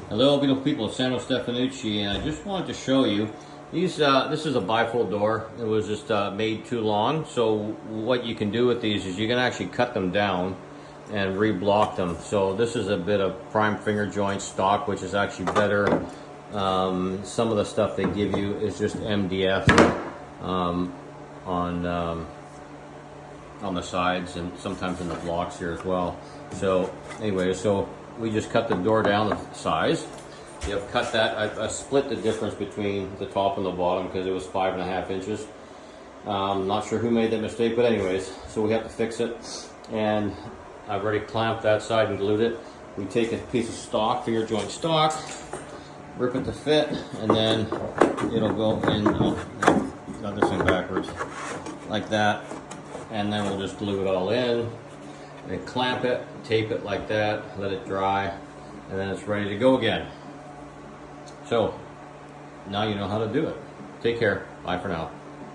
Hello, beautiful people. It's Sandro Stefanucci, and I just wanted to show you these. This is a bifold door. It was just made too long. So what you can do with these is you can actually cut them down and reblock them. So this is a bit of prime finger joint stock, which is actually better. Some of the stuff they give you is just MDF on the sides and sometimes in the blocks here as well. So anyway, so we just cut the door down the size. You have cut that. I split the difference between the top and the bottom because it was 5.5 inches. Not sure who made that mistake, but anyways, so we have to fix it. And I've already clamped that side and glued it. We take a piece of stock, finger joint stock, rip it to fit, and then it'll go in. Oh, got this thing backwards, like that. And then we'll just glue it all in. And clamp it, tape it like that, let it dry, and then it's ready to go again. So, now you know how to do it. Take care. Bye for now.